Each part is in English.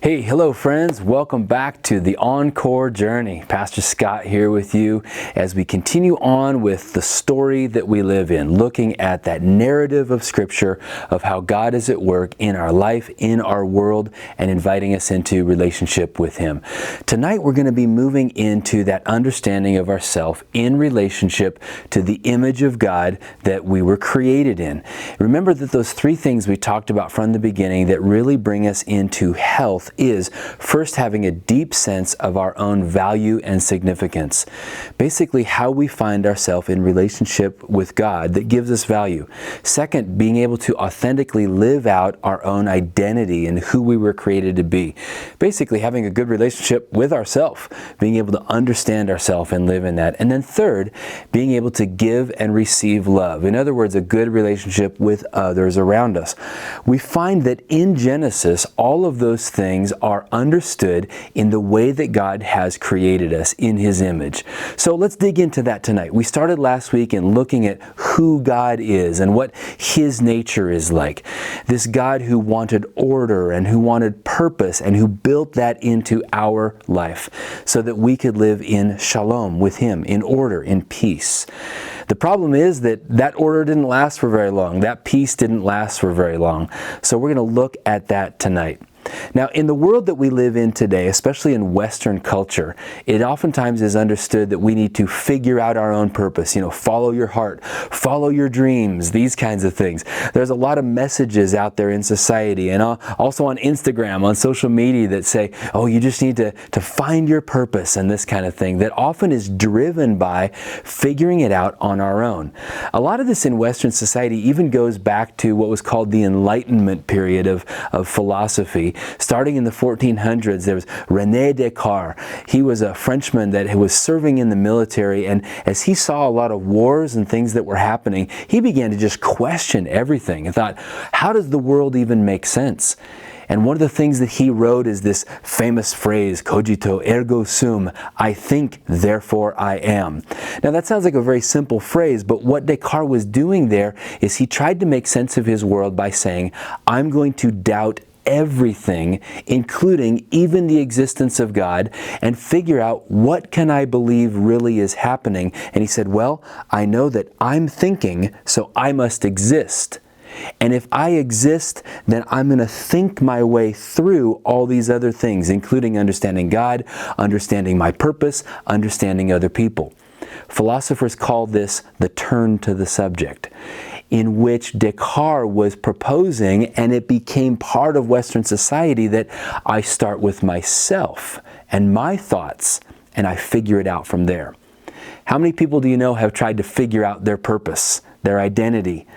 Hey, hello friends. Welcome back to the Encore Journey. Pastor Scott here with you as we continue on with the story that we live in, looking at that narrative of Scripture of how God is at work in our life, in our world, and inviting us into relationship with Him. Tonight we're going to be moving into that understanding of ourself in relationship to the image of God that we were created in. Remember that those three things we talked about from the beginning that really bring us into health is first having a deep sense of our own value and significance. Basically, how we find ourselves in relationship with God that gives us value. Second, being able to authentically live out our own identity and who we were created to be. Basically, having a good relationship with ourselves, being able to understand ourselves and live in that. And then third, being able to give and receive love. In other words, a good relationship with others around us. We find that in Genesis, all of those things are understood in the way that God has created us in His image. So let's dig into that tonight. We started last week in looking at who God is and what His nature is like. This God who wanted order and who wanted purpose and who built that into our life so that we could live in shalom with Him, in order, in peace. The problem is that that order didn't last for very long. That peace didn't last for very long. So we're going to look at that tonight. Now, in the world that we live in today, especially in Western culture, it oftentimes is understood that we need to figure out our own purpose. Follow your heart, follow your dreams, these kinds of things. There's a lot of messages out there in society and also on Instagram, on social media that say, oh, you just need to find your purpose and this kind of thing that often is driven by figuring it out on our own. A lot of this in Western society even goes back to what was called the Enlightenment period of philosophy. Starting in the 1400s, there was René Descartes. He was a Frenchman that was serving in the military, and as he saw a lot of wars and things that were happening, he began to just question everything and thought, how does the world even make sense? And one of the things that he wrote is this famous phrase, cogito ergo sum, I think, therefore I am. Now that sounds like a very simple phrase, but what Descartes was doing there is he tried to make sense of his world by saying, I'm going to doubt everything, including even the existence of God, and figure out what can I believe really is happening. And he said, well, I know that I'm thinking, so I must exist. And if I exist, then I'm going to think my way through all these other things, including understanding God, understanding my purpose, understanding other people. Philosophers call this the turn to the subject, in which Descartes was proposing, and it became part of Western society, that I start with myself and my thoughts, and I figure it out from there. How many people do you know have tried to figure out their purpose, their identity,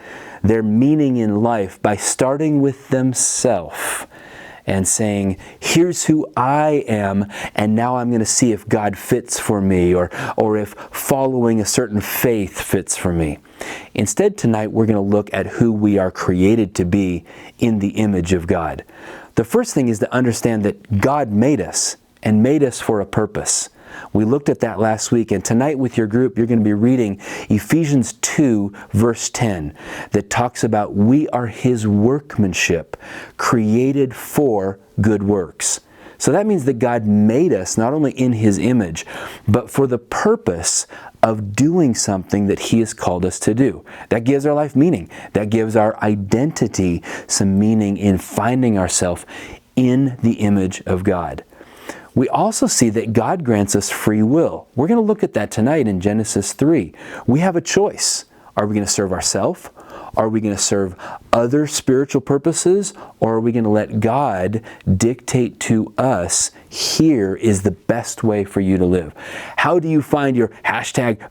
their meaning in life by starting with themselves and saying, here's who I am, and now I'm going to see if God fits for me, or if following a certain faith fits for me. Instead, tonight we're going to look at who we are created to be in the image of God. The first thing is to understand that God made us, and made us for a purpose. We looked at that last week, and tonight with your group you're going to be reading Ephesians 2 verse 10 that talks about we are His workmanship, created for good works. So that means that God made us not only in His image, but for the purpose of doing something that He has called us to do. That gives our life meaning. That gives our identity some meaning in finding ourselves in the image of God. We also see that God grants us free will. We're going to look at that tonight in Genesis 3. We have a choice. Are we going to serve ourselves? Are we going to serve other spiritual purposes? Or are we going to let God dictate to us, here is the best way for you to live? How do you find your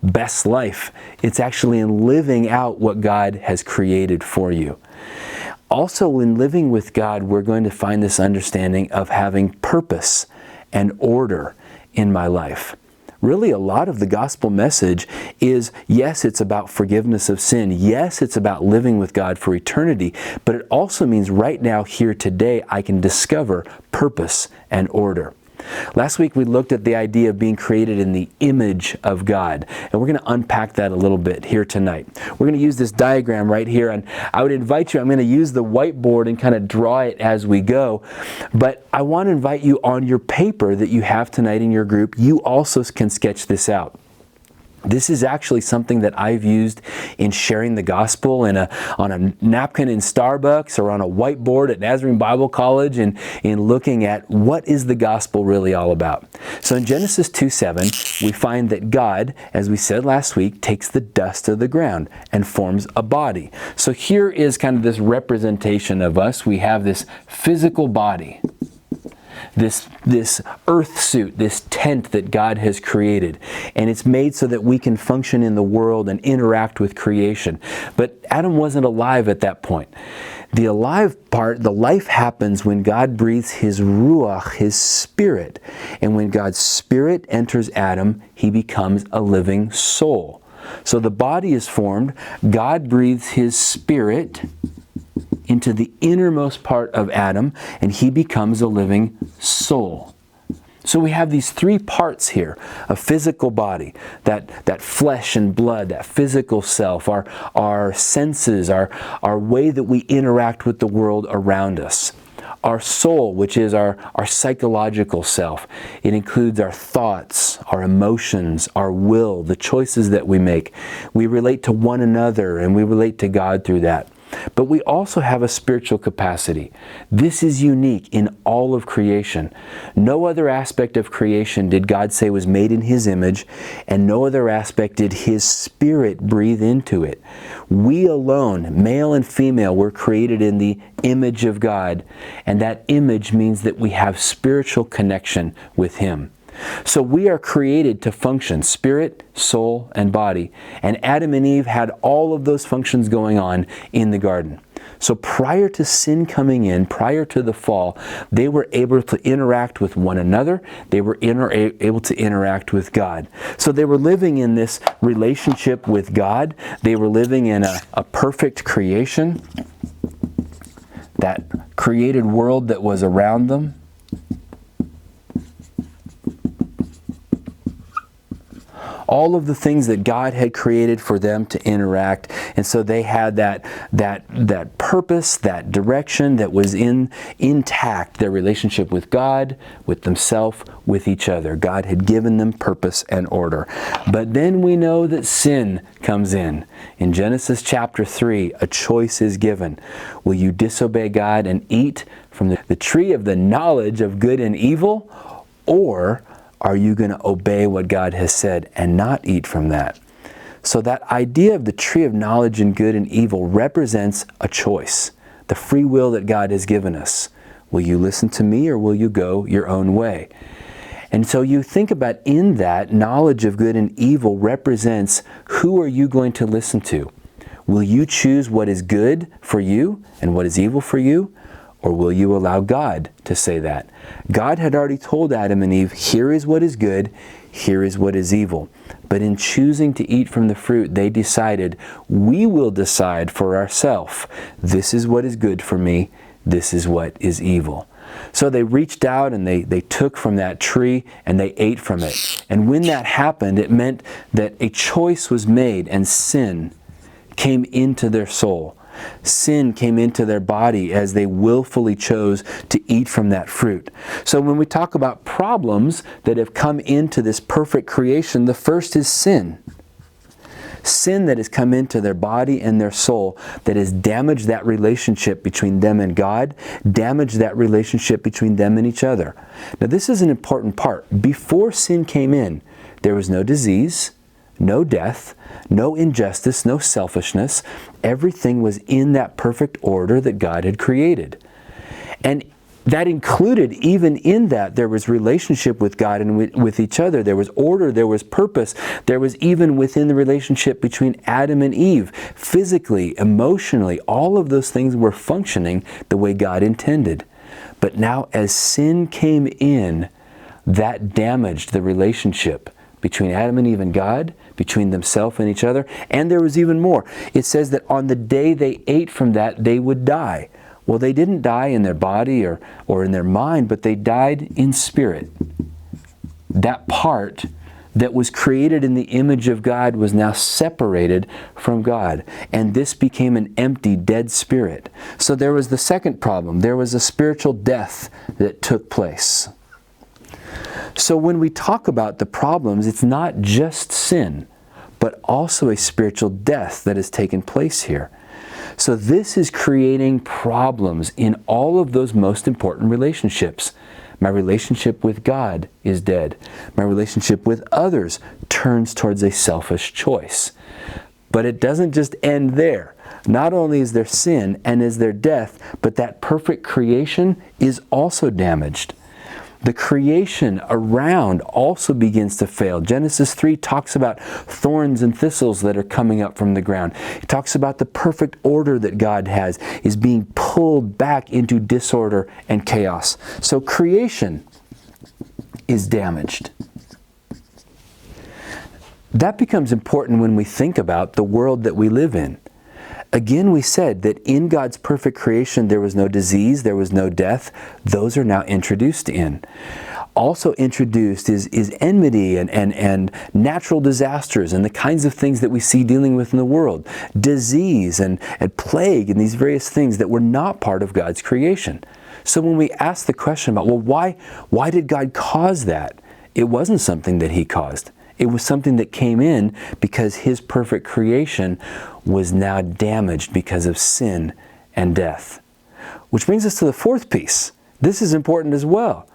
#best life? It's actually in living out what God has created for you. Also, in living with God, we're going to find this understanding of having purpose and order in my life. Really, a lot of the gospel message is, yes, it's about forgiveness of sin. Yes, it's about living with God for eternity. But it also means right now, here today, I can discover purpose and order. Last week we looked at the idea of being created in the image of God, and we're going to unpack that a little bit here tonight. We're going to use this diagram right here, and I would invite you, I'm going to use the whiteboard and kind of draw it as we go, but I want to invite you on your paper that you have tonight in your group, you also can sketch this out. This is actually something that I've used in sharing the gospel on a napkin in Starbucks or on a whiteboard at Nazarene Bible College, and in looking at what is the gospel really all about. So in Genesis 2:7, we find that God, as we said last week, takes the dust of the ground and forms a body. So here is kind of this representation of us. We have this physical body. This earth suit, this tent that God has created. And it's made so that we can function in the world and interact with creation. But Adam wasn't alive at that point. The alive part, the life happens when God breathes His ruach, His spirit. And when God's spirit enters Adam, he becomes a living soul. So the body is formed, God breathes His spirit into the innermost part of Adam, and he becomes a living soul. So we have these three parts here: a physical body, that flesh and blood, that physical self, our senses, our way that we interact with the world around us. Our soul, which is our psychological self. It includes our thoughts, our emotions, our will, the choices that we make. We relate to one another and we relate to God through that. But we also have a spiritual capacity. This is unique in all of creation. No other aspect of creation did God say was made in His image, and no other aspect did His Spirit breathe into it. We alone, male and female, were created in the image of God, and that image means that we have spiritual connection with Him. So we are created to function, spirit, soul, and body. And Adam and Eve had all of those functions going on in the garden. So prior to sin coming in, prior to the fall, they were able to interact with one another. They were able to interact with God. So they were living in this relationship with God. They were living in a perfect creation, that created world that was around them. All of the things that God had created for them to interact. And so they had that purpose, that direction that was intact, their relationship with God, with themselves, with each other. God had given them purpose and order. But then we know that sin comes in. In Genesis chapter 3, a choice is given. Will you disobey God and eat from the tree of the knowledge of good and evil? Or are you going to obey what God has said and not eat from that? So that idea of the tree of knowledge and good and evil represents a choice, the free will that God has given us. Will you listen to me, or will you go your own way? And so you think about, in that, knowledge of good and evil represents, who are you going to listen to? Will you choose what is good for you and what is evil for you? Or will you allow God to say that? God had already told Adam and Eve, here is what is good, here is what is evil. But in choosing to eat from the fruit, they decided, we will decide for ourselves. This is what is good for me, this is what is evil. So they reached out and they took from that tree and they ate from it. And when that happened, it meant that a choice was made and sin came into their soul. Sin came into their body as they willfully chose to eat from that fruit. So when we talk about problems that have come into this perfect creation, the first is sin. Sin that has come into their body and their soul that has damaged that relationship between them and God, damaged that relationship between them and each other. Now this is an important part. Before sin came in, there was no disease, no death, no injustice, no selfishness. Everything was in that perfect order that God had created. And that included, even in that, there was relationship with God and with each other. There was order, there was purpose. There was, even within the relationship between Adam and Eve, physically, emotionally, all of those things were functioning the way God intended. But now as sin came in, that damaged the relationship between Adam and Eve and God, between themselves and each other. And there was even more. It says that on the day they ate from that, they would die. Well, they didn't die in their body or in their mind, but they died in spirit. That part that was created in the image of God was now separated from God. And this became an empty, dead spirit. So there was the second problem. There was a spiritual death that took place. So when we talk about the problems, it's not just sin, but also a spiritual death that has taken place here. So this is creating problems in all of those most important relationships. My relationship with God is dead. My relationship with others turns towards a selfish choice. But it doesn't just end there. Not only is there sin and is there death, but that perfect creation is also damaged. The creation around also begins to fail. Genesis 3 talks about thorns and thistles that are coming up from the ground. It talks about the perfect order that God has is being pulled back into disorder and chaos. So creation is damaged. That becomes important when we think about the world that we live in. Again, we said that in God's perfect creation there was no disease, there was no death. Those are now introduced in. Also introduced is enmity and natural disasters and the kinds of things that we see dealing with in the world. Disease and plague and these various things that were not part of God's creation. So when we ask the question about, well, why did God cause that? It wasn't something that He caused. It was something that came in because His perfect creation was now damaged because of sin and death. Which brings us to the fourth piece. This is important as well.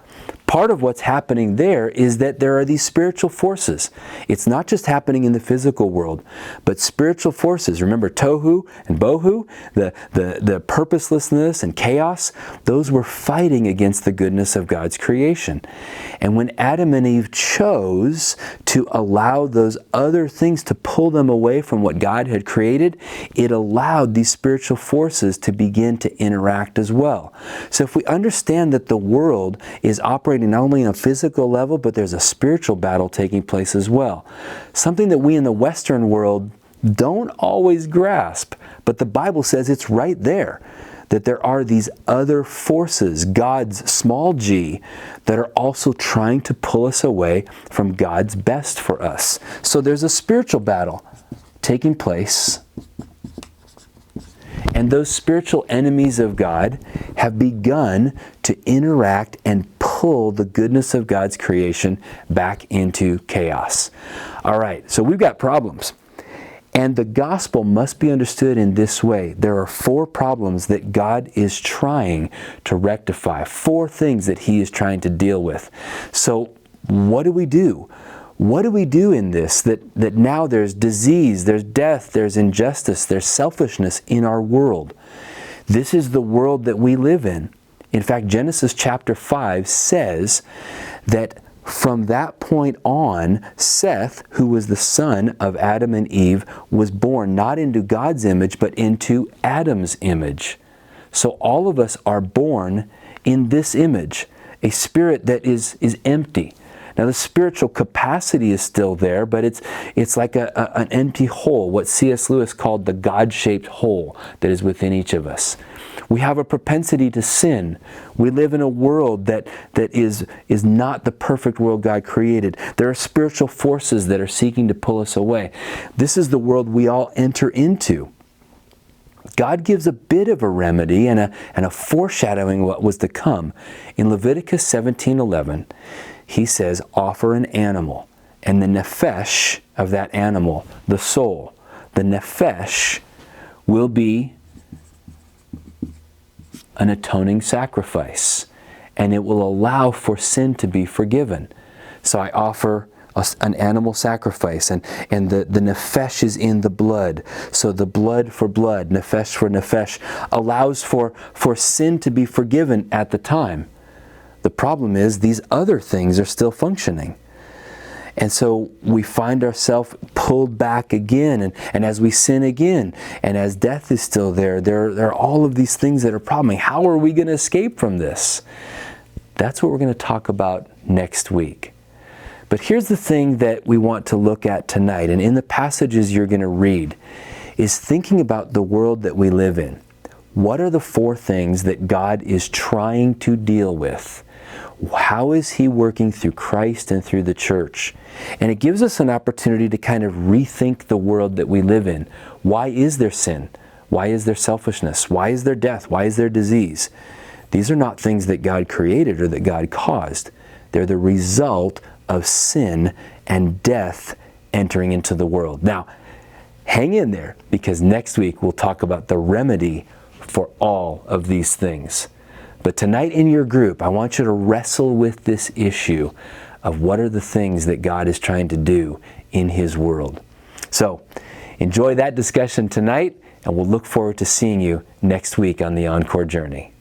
Part of what's happening there is that there are these spiritual forces. It's not just happening in the physical world, but spiritual forces. Remember tohu and bohu, the purposelessness and chaos, those were fighting against the goodness of God's creation. And when Adam and Eve chose to allow those other things to pull them away from what God had created, it allowed these spiritual forces to begin to interact as well. So if we understand that the world is operating not only on a physical level, but there's a spiritual battle taking place as well. Something that we in the Western world don't always grasp, but the Bible says it's right there. That there are these other forces, God's small g, that are also trying to pull us away from God's best for us. So there's a spiritual battle taking place. And those spiritual enemies of God have begun to interact and pull the goodness of God's creation back into chaos. All right, so we've got problems. And the gospel must be understood in this way. There are 4 problems that God is trying to rectify. 4 things that He is trying to deal with. So what do we do? What do we do in this that now there's disease, there's death, there's injustice, there's selfishness in our world? This is the world that we live in. In fact, Genesis chapter 5 says that from that point on, Seth, who was the son of Adam and Eve, was born not into God's image, but into Adam's image. So all of us are born in this image, a spirit that is empty. Now the spiritual capacity is still there, but it's like an empty hole, what C.S. Lewis called the God-shaped hole that is within each of us. We have a propensity to sin. We live in a world that is not the perfect world God created. There are spiritual forces that are seeking to pull us away. This is the world we all enter into. God gives a bit of a remedy and a foreshadowing of what was to come. In Leviticus 17:11, He says, offer an animal, and the nephesh of that animal, the soul, the nephesh will be an atoning sacrifice, and it will allow for sin to be forgiven. So I offer an animal sacrifice, and the nephesh is in the blood. So the blood for blood, nephesh for nephesh, allows for sin to be forgiven at the time. The problem is these other things are still functioning. And so we find ourselves pulled back again, and as we sin again, and as death is still there are all of these things that are probleming. How are we going to escape from this? That's what we're going to talk about next week. But here's the thing that we want to look at tonight, and in the passages you're going to read, is thinking about the world that we live in. What are the 4 things that God is trying to deal with? How is He working through Christ and through the church? And it gives us an opportunity to kind of rethink the world that we live in. Why is there sin? Why is there selfishness? Why is there death? Why is there disease? These are not things that God created or that God caused. They're the result of sin and death entering into the world. Now, hang in there, because next week we'll talk about the remedy for all of these things. But tonight in your group, I want you to wrestle with this issue of what are the things that God is trying to do in His world. So, enjoy that discussion tonight, and we'll look forward to seeing you next week on the Encore Journey.